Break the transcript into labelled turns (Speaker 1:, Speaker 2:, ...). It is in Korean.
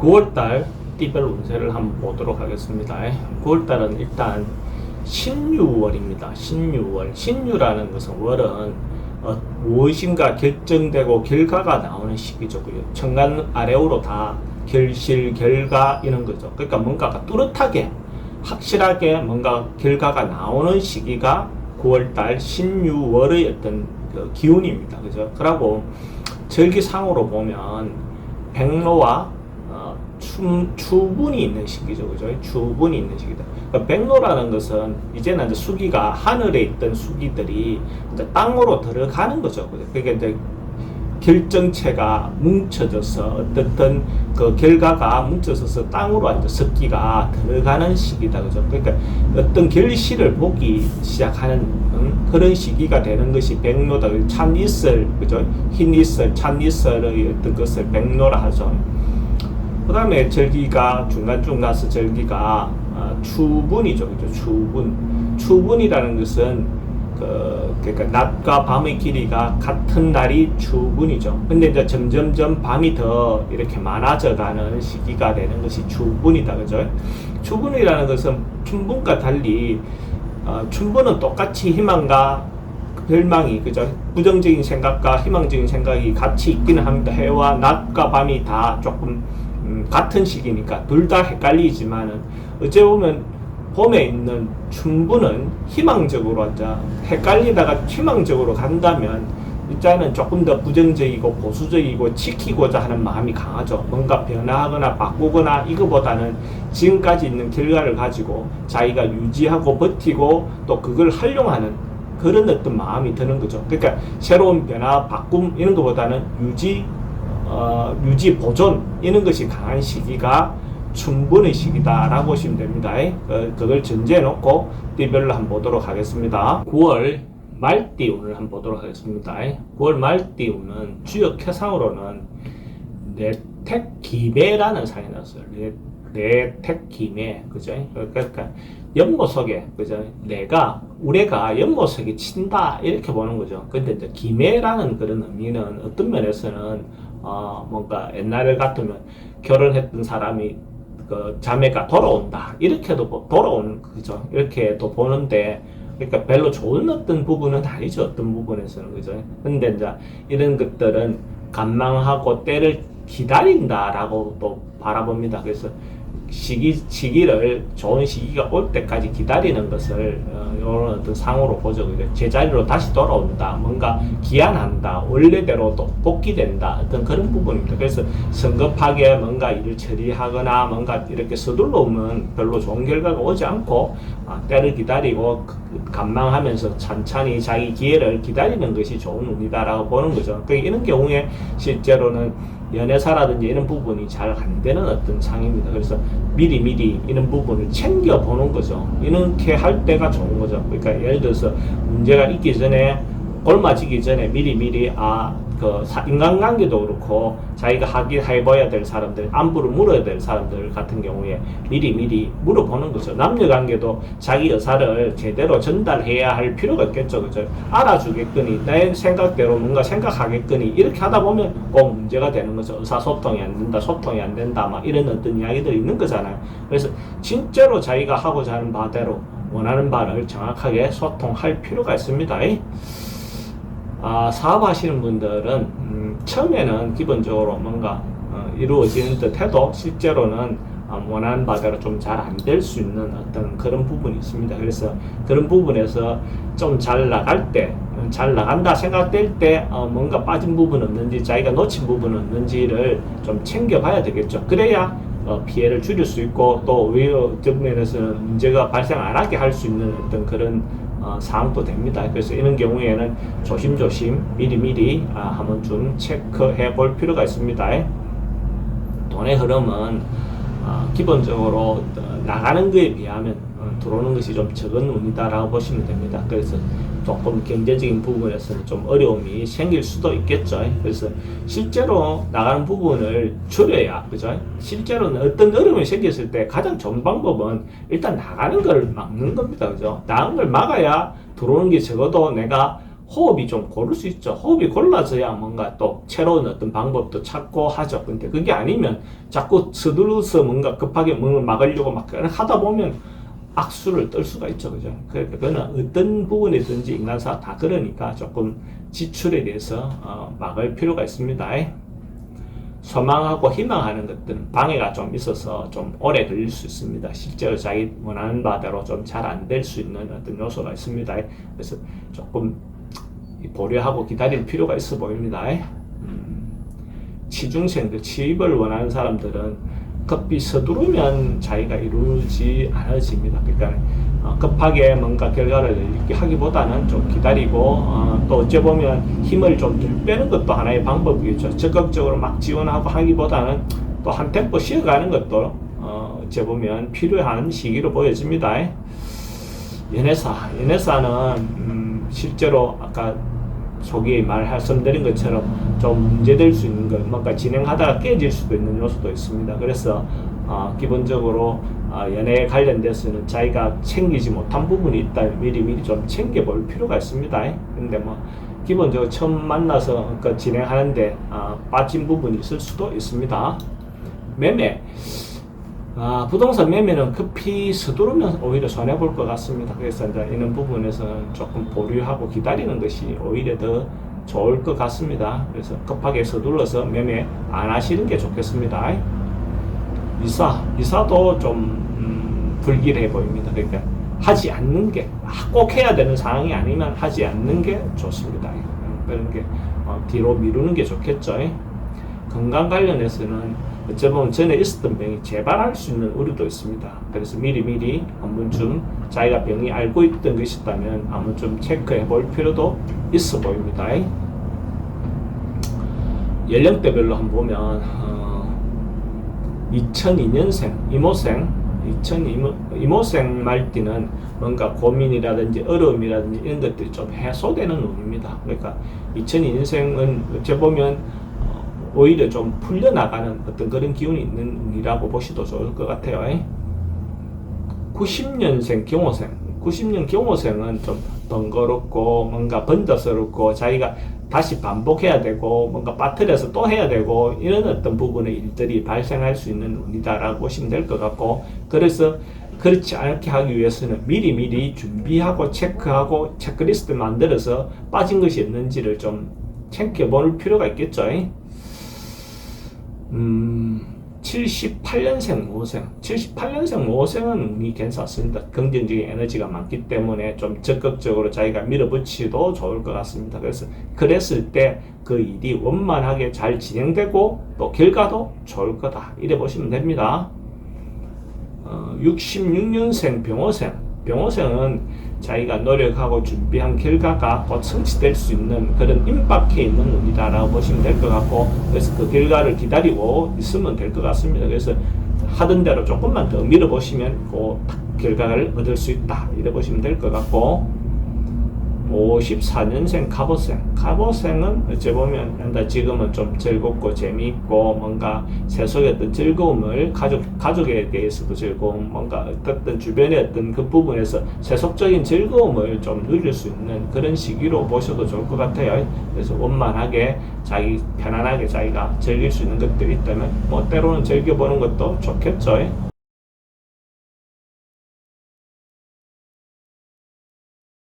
Speaker 1: 9월달 띠별 운세를 한번 보도록 하겠습니다. 9월달은 일단 신유월입니다. 신유라는 것은 월은 무엇인가 결정되고 결과가 나오는 시기죠. 천간 아래로 다 결실, 결과 이런 거죠. 그러니까 뭔가가 뚜렷하게 확실하게 뭔가 결과가 나오는 시기가 9월달 신유월의 어떤 그 기운입니다. 그죠? 그리고 절기상으로 보면 백로와 추분이 있는 시기죠. 그죠? 추분이 있는 시기다. 그러니까 백로라는 것은 이제는 이제 수기가 하늘에 있던 수기들이 이제 땅으로 들어가는 거죠. 그러니까 이제 결정체가 뭉쳐져서 어떤 그 결과가 뭉쳐져서 땅으로 이제 습기가 들어가는 시기다. 그죠? 그러니까 어떤 결실을 보기 시작하는 그런 시기가 되는 것이 백로다. 찬이슬, 그죠? 흰이슬, 찬이슬의 어떤 것을 백로라 하죠. 그 다음에 절기가 중간쯤 가서 절기가 추분이죠. 그죠? 추분이라는 것은 그러니까 낮과 밤의 길이가 같은 날이 추분이죠. 근데 이제 점점점 밤이 더 이렇게 많아져 가는 시기가 되는 것이 추분이다. 그죠? 추분이라는 것은 춘분과 달리 춘분은 똑같이 희망과 멸망이, 그죠? 부정적인 생각과 희망적인 생각이 같이 있기는 합니다. 해와 낮과 밤이 다 조금 같은 시기니까 둘 다 헷갈리지만은 어째 보면 봄에 있는 춘분은 희망적으로 앉아 헷갈리다가 희망적으로 간다면 일단은 조금 더 부정적이고 보수적이고 지키고자 하는 마음이 강하죠. 뭔가 변화하거나 바꾸거나 이거보다는 지금까지 있는 결과를 가지고 자기가 유지하고 버티고 또 그걸 활용하는 그런 어떤 마음이 드는 거죠. 그러니까 새로운 변화, 바꿈 이런 것보다는 유지 보존 이런 것이 강한 시기가 춘분의 시기다라고 보시면 됩니다. 그걸 전제해 놓고 띠별로 한번 보도록 하겠습니다. 9월 말띠 운을 한번 보도록 하겠습니다. 9월 말띠 운은 주요 태상으로는 내택기매라는 상이 났어요. 내택기매, 그죠? 그러니까 연못속에, 그죠? 우레가 연못속에 친다 이렇게 보는 거죠. 근데 이제 기매라는 그런 의미는 어떤 면에서는 뭔가 옛날 같으면 결혼했던 사람이 그 자매가 돌아온다 이렇게도 돌아오는 그죠? 이렇게도 보는데 그러니까 별로 좋은 어떤 부분은 아니죠. 어떤 부분에서는, 그죠? 근데 이제 이런 것들은 간망하고 때를 기다린다라고 또 바라봅니다. 그래서 시기를 좋은 시기가 올 때까지 기다리는 것을 이런 어떤 상으로 보죠. 제자리로 다시 돌아온다, 뭔가 기한한다, 원래대로 또 복귀된다, 어떤 그런 부분입니다. 그래서 성급하게 뭔가 일을 처리하거나 뭔가 이렇게 서둘러 오면 별로 좋은 결과가 오지 않고 때를 기다리고 간망하면서 천천히 자기 기회를 기다리는 것이 좋은 운이다라고 보는 거죠. 이런 경우에 실제로는 연애사라든지 이런 부분이 잘 안 되는 어떤 상입니다. 그래서 미리 이런 부분을 챙겨보는 거죠. 이렇게 할 때가 좋은 거죠. 그러니까 예를 들어서 문제가 있기 전에, 골마지기 전에 미리 인간관계도 그렇고 자기가 해봐야 될 사람들, 안부를 물어야 될 사람들 같은 경우에 미리 물어보는 거죠. 남녀관계도 자기 의사를 제대로 전달해야 할 필요가 있겠죠. 그죠? 알아주겠거니, 내 생각대로 뭔가 생각하겠거니, 이렇게 하다 보면 꼭 문제가 되는 거죠. 의사소통이 안 된다, 막 이런 어떤 이야기들이 있는 거잖아요. 그래서 진짜로 자기가 하고자 하는 바대로 원하는 바를 정확하게 소통할 필요가 있습니다. 사업하시는 분들은 처음에는 기본적으로 뭔가 이루어지는 듯 해도 실제로는 원하는 바대로 좀 잘 안 될 수 있는 어떤 그런 부분이 있습니다. 그래서 그런 부분에서 좀 잘 나간다 생각될 때 뭔가 빠진 부분 없는지, 자기가 놓친 부분 없는지를 좀 챙겨봐야 되겠죠. 그래야 피해를 줄일 수 있고 또 외의 면에서는 문제가 발생 안 하게 할 수 있는 어떤 그런 사항도 됩니다. 그래서 이런 경우에는 조심조심 미리 한번 좀 체크해 볼 필요가 있습니다. 돈의 흐름은 기본적으로 나가는 것에 비하면 들어오는 것이 좀 적은 운이다라고 보시면 됩니다. 그래서 조금 경제적인 부분에서는 좀 어려움이 생길 수도 있겠죠. 그래서 실제로 나가는 부분을 줄여야, 그죠? 실제로는 어떤 어려움이 생겼을 때 가장 좋은 방법은 일단 나가는 걸 막는 겁니다. 그죠? 나가는 걸 막아야 들어오는 게 적어도 내가 호흡이 좀 고를 수 있죠. 호흡이 골라져야 뭔가 또 새로운 어떤 방법도 찾고 하죠. 근데 그게 아니면 자꾸 서둘러서 뭔가 급하게 뭔가 막으려고 막 하다 보면 악수를 떨 수가 있죠. 그죠? 그러니까 그거는 어떤 부분이든지 인간사 다 그러니까 조금 지출에 대해서 막을 필요가 있습니다. 소망하고 희망하는 것들은 방해가 좀 있어서 좀 오래 걸릴 수 있습니다. 실제로 자기 원하는 바대로 좀 잘 안 될 수 있는 어떤 요소가 있습니다. 그래서 조금 보류하고 기다릴 필요가 있어 보입니다. 취중생들, 취입을 원하는 사람들은 급히 서두르면 자기가 이루지 않아집니다. 그러니까 급하게 뭔가 결과를 내리게 하기보다는 좀 기다리고 또 어째 보면 힘을 좀 덜 빼는 것도 하나의 방법이겠죠. 적극적으로 막 지원하고 하기보다는 또 한 템포 쉬어가는 것도 어째 보면 필요한 시기로 보여집니다. 연애사는 실제로 아까 초기에 말씀드린 것처럼 좀 문제될 수 있는 것, 뭔가 진행하다가 깨질 수도 있는 요소도 있습니다. 그래서 기본적으로 연애에 관련돼서는 자기가 챙기지 못한 부분이 있다면 미리 좀 챙겨볼 필요가 있습니다. 근데 뭐 기본적으로 처음 만나서 진행하는데 빠진 부분이 있을 수도 있습니다. 매매, 부동산 매매는 급히 서두르면 오히려 손해볼 것 같습니다. 그래서 이제 이런 부분에서는 조금 보류하고 기다리는 것이 오히려 더 좋을 것 같습니다. 그래서 급하게 서둘러서 매매 안 하시는 게 좋겠습니다. 이사도 좀 불길해 보입니다. 그러니까 하지 않는 게, 꼭 해야 되는 상황이 아니면 하지 않는 게 좋습니다. 그런 게 뒤로 미루는 게 좋겠죠. 건강 관련해서는 어쩌면 전에 있었던 병이 재발할 수 있는 우려도 있습니다. 그래서 미리 한 번쯤 자기가 병이 알고 있던 것이 있다면 한 번쯤 체크해 볼 필요도 있어 보입니다. 연령대별로 한번 보면 2002년생 이모생 말띠는 뭔가 고민이라든지 어려움이라든지 이런 것들이 좀 해소되는 운입니다. 그러니까 2002년생은 어째 보면 오히려 좀 풀려나가는 어떤 그런 기운이 있는 운이라고 보시도 좋을 것 같아요. 90년생 경호생은 좀 번거롭고 뭔가 번잡스럽고 자기가 다시 반복해야 되고 뭔가 빠뜨려서 또 해야 되고 이런 어떤 부분의 일들이 발생할 수 있는 운이다라고 보시면 될 것 같고, 그래서 그렇지 않게 하기 위해서는 미리 준비하고 체크하고 체크리스트 만들어서 빠진 것이 있는지를 좀 챙겨볼 필요가 있겠죠. 78년생 모호생은 운이 괜찮습니다. 긍정적인 에너지가 많기 때문에 좀 적극적으로 자기가 밀어붙이도 좋을 것 같습니다. 그래서 그랬을 때 그 일이 원만하게 잘 진행되고 또 결과도 좋을 거다, 이래 보시면 됩니다. 66년생 병호생은 자기가 노력하고 준비한 결과가 곧 성취될 수 있는 그런 임박해 있는 운이다라고 보시면 될 것 같고, 그래서 그 결과를 기다리고 있으면 될 것 같습니다. 그래서 하던 대로 조금만 더 밀어보시면 그 결과를 얻을 수 있다, 이래 보시면 될 것 같고, 54년생 갑오생은 어찌 보면 지금은 좀 즐겁고 재미있고 뭔가 세속의 어떤 즐거움을 가족에 대해서도 즐거움, 뭔가 어떤 주변의 어떤 그 부분에서 세속적인 즐거움을 좀 누릴 수 있는 그런 시기로 보셔도 좋을 것 같아요. 그래서 원만하게 편안하게 자기가 즐길 수 있는 것들이 있다면 뭐 때로는 즐겨보는 것도 좋겠죠.